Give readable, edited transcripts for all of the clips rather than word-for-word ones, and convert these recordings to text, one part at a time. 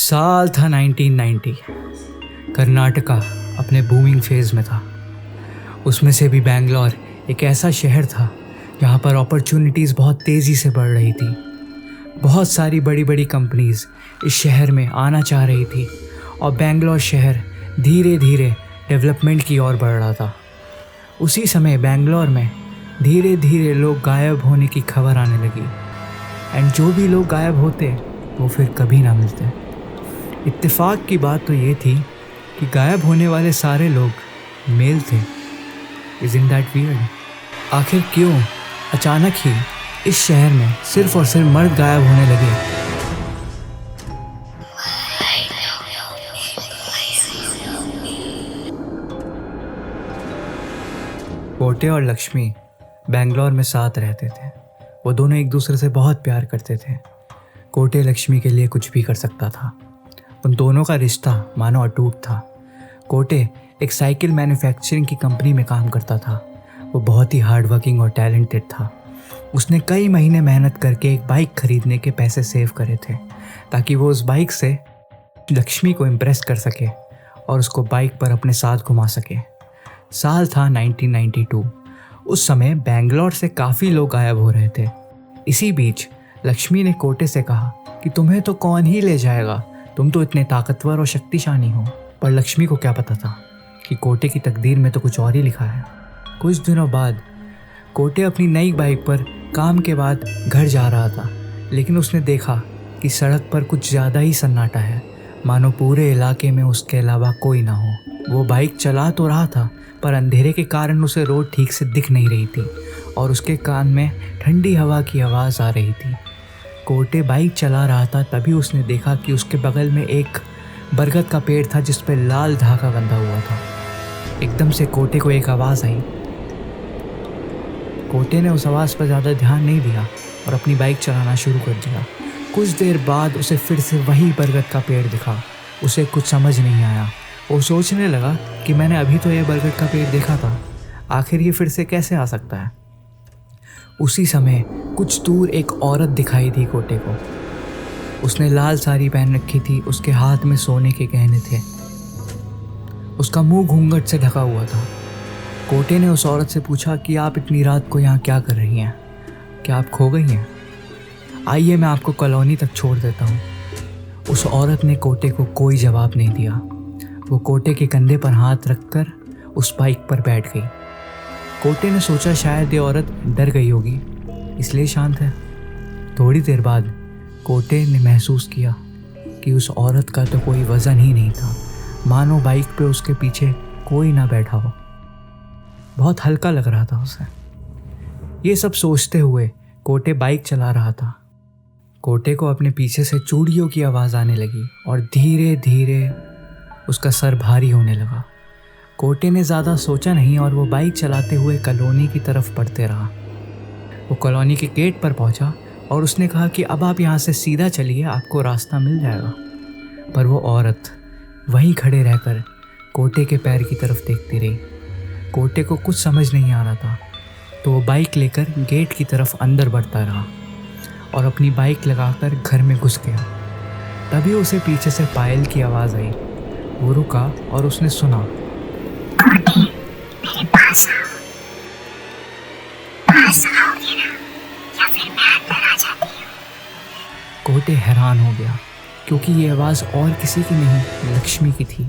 साल था 1990। कर्नाटका अपने बूमिंग फेज़ में था। उसमें से भी बेंगलोर एक ऐसा शहर था जहाँ पर अपॉर्चुनिटीज़ बहुत तेज़ी से बढ़ रही थी। बहुत सारी बड़ी बड़ी कंपनीज़ इस शहर में आना चाह रही थी और बेंगलोर शहर धीरे धीरे डेवलपमेंट की ओर बढ़ रहा था। उसी समय बेंगलोर में धीरे धीरे लोग गायब होने की खबर आने लगी एंड जो भी लोग गायब होते वो फिर कभी ना मिलते। इत्तेफाक की बात तो ये थी कि गायब होने वाले सारे लोग मेल थे। Isn't that weird? आखिर क्यों अचानक ही इस शहर में सिर्फ और सिर्फ मर्द गायब होने लगे? कोटे और लक्ष्मी बेंगलोर में साथ रहते थे। वो दोनों एक दूसरे से बहुत प्यार करते थे। कोटे लक्ष्मी के लिए कुछ भी कर सकता था। उन दोनों का रिश्ता मानो अटूट था। कोटे एक साइकिल मैन्युफैक्चरिंग की कंपनी में काम करता था। वो बहुत ही हार्ड वर्किंग और टैलेंटेड था। उसने कई महीने मेहनत करके एक बाइक खरीदने के पैसे सेव करे थे ताकि वो उस बाइक से लक्ष्मी को इम्प्रेस कर सके और उसको बाइक पर अपने साथ घुमा सके। साल था 1992। उस समय बेंगलोर से काफ़ी लोग गायब हो रहे थे। इसी बीच लक्ष्मी ने कोटे से कहा कि तुम्हें तो कौन ही ले जाएगा, तुम तो इतने ताकतवर और शक्तिशाली हो। पर लक्ष्मी को क्या पता था कि कोटे की तकदीर में तो कुछ और ही लिखा है। कुछ दिनों बाद कोटे अपनी नई बाइक पर काम के बाद घर जा रहा था, लेकिन उसने देखा कि सड़क पर कुछ ज़्यादा ही सन्नाटा है, मानो पूरे इलाके में उसके अलावा कोई ना हो। वो बाइक चला तो रहा था पर अंधेरे के कारण उसे रोड ठीक से दिख नहीं रही थी और उसके कान में ठंडी हवा की आवाज़ आ रही थी। कोटे बाइक चला रहा था, तभी उसने देखा कि उसके बगल में एक बरगद का पेड़ था जिस पर लाल धागा बंधा हुआ था। एकदम से कोटे को एक आवाज़ आई। कोटे ने उस आवाज़ पर ज़्यादा ध्यान नहीं दिया और अपनी बाइक चलाना शुरू कर दिया। कुछ देर बाद उसे फिर से वही बरगद का पेड़ दिखा। उसे कुछ समझ नहीं आया। वो सोचने लगा कि मैंने अभी तो ये बरगद का पेड़ देखा था, आखिर ये फिर से कैसे आ सकता है। उसी समय कुछ दूर एक औरत दिखाई दी कोटे को। उसने लाल साड़ी पहन रखी थी, उसके हाथ में सोने के गहने थे, उसका मुंह घूंघट से ढका हुआ था। कोटे ने उस औरत से पूछा कि आप इतनी रात को यहाँ क्या कर रही हैं? क्या आप खो गई हैं? आइए मैं आपको कॉलोनी तक छोड़ देता हूँ। उस औरत ने कोटे को कोई जवाब नहीं दिया। वो कोटे के कंधे पर हाथ रखकर उस बाइक पर बैठ गई। कोटे ने सोचा शायद ये औरत डर गई होगी, इसलिए शांत है। थोड़ी देर बाद कोटे ने महसूस किया कि उस औरत का तो कोई वज़न ही नहीं था, मानो बाइक पे उसके पीछे कोई ना बैठा हो। बहुत हल्का लग रहा था उसे। ये सब सोचते हुए कोटे बाइक चला रहा था। कोटे को अपने पीछे से चूड़ियों की आवाज़ आने लगी और धीरे धीरे उसका सर भारी होने लगा। कोटे ने ज़्यादा सोचा नहीं और वो बाइक चलाते हुए कॉलोनी की तरफ बढ़ते रहा। वो कॉलोनी के गेट पर पहुंचा और उसने कहा कि अब आप यहाँ से सीधा चलिए, आपको रास्ता मिल जाएगा। पर वो औरत वहीं खड़े रहकर कोटे के पैर की तरफ देखती रही। कोटे को कुछ समझ नहीं आ रहा था, तो वो बाइक लेकर गेट की तरफ अंदर बढ़ता रहा और अपनी बाइक लगाकर घर में घुस गया। तभी उसे पीछे से पायल की आवाज़ आई। वो रुका और उसने सुना, कोटे, मेरे पास आओगे ना, या फिर मैं अंदर आ जाती हूँ। कोटे हैरान हो गया क्योंकि ये आवाज़ और किसी की नहीं, लक्ष्मी की थी।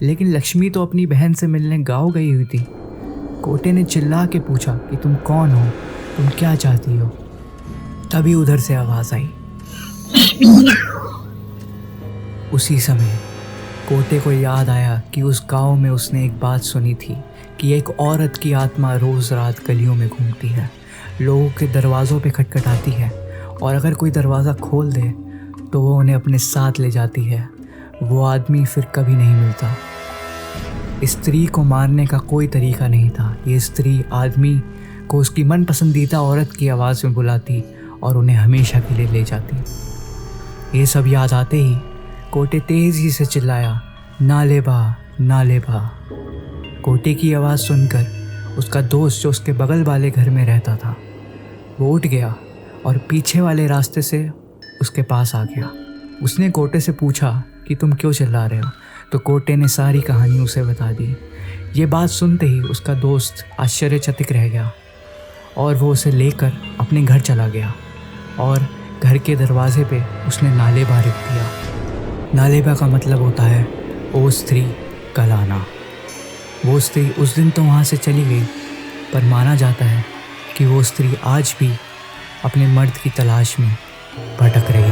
लेकिन लक्ष्मी तो अपनी बहन से मिलने गाँव गई हुई थी। कोटे ने चिल्ला के पूछा कि तुम कौन हो, तुम क्या चाहती हो? तभी उधर से आवाज़ आई, उसी समय कोटे को याद आया कि उस गांव में उसने एक बात सुनी थी कि एक औरत की आत्मा रोज़ रात गलियों में घूमती है, लोगों के दरवाज़ों पे खटखटाती है और अगर कोई दरवाज़ा खोल दे तो वो उन्हें अपने साथ ले जाती है। वो आदमी फिर कभी नहीं मिलता। स्त्री को मारने का कोई तरीका नहीं था। ये स्त्री आदमी को उसकी मन पसंदीदा औरत की आवाज़ में बुलाती और उन्हें हमेशा के लिए ले जाती। ये सब याद आते ही कोटे तेज़ी से चिल्लाया, नाले बा, नाले बा। कोटे की आवाज़ सुनकर उसका दोस्त जो उसके बगल वाले घर में रहता था वो उठ गया और पीछे वाले रास्ते से उसके पास आ गया। उसने कोटे से पूछा कि तुम क्यों चिल्ला रहे हो, तो कोटे ने सारी कहानी उसे बता दी। ये बात सुनते ही उसका दोस्त आश्चर्यचकित रह गया और वो उसे लेकर अपने घर चला गया और घर के दरवाजे पे उसने नालेबा लिख दिया। नालेबा का मतलब होता है ओ स्त्री कल आना। वो स्त्री उस दिन तो वहाँ से चली गई, पर माना जाता है कि वो स्त्री आज भी अपने मर्द की तलाश में भटक रही है।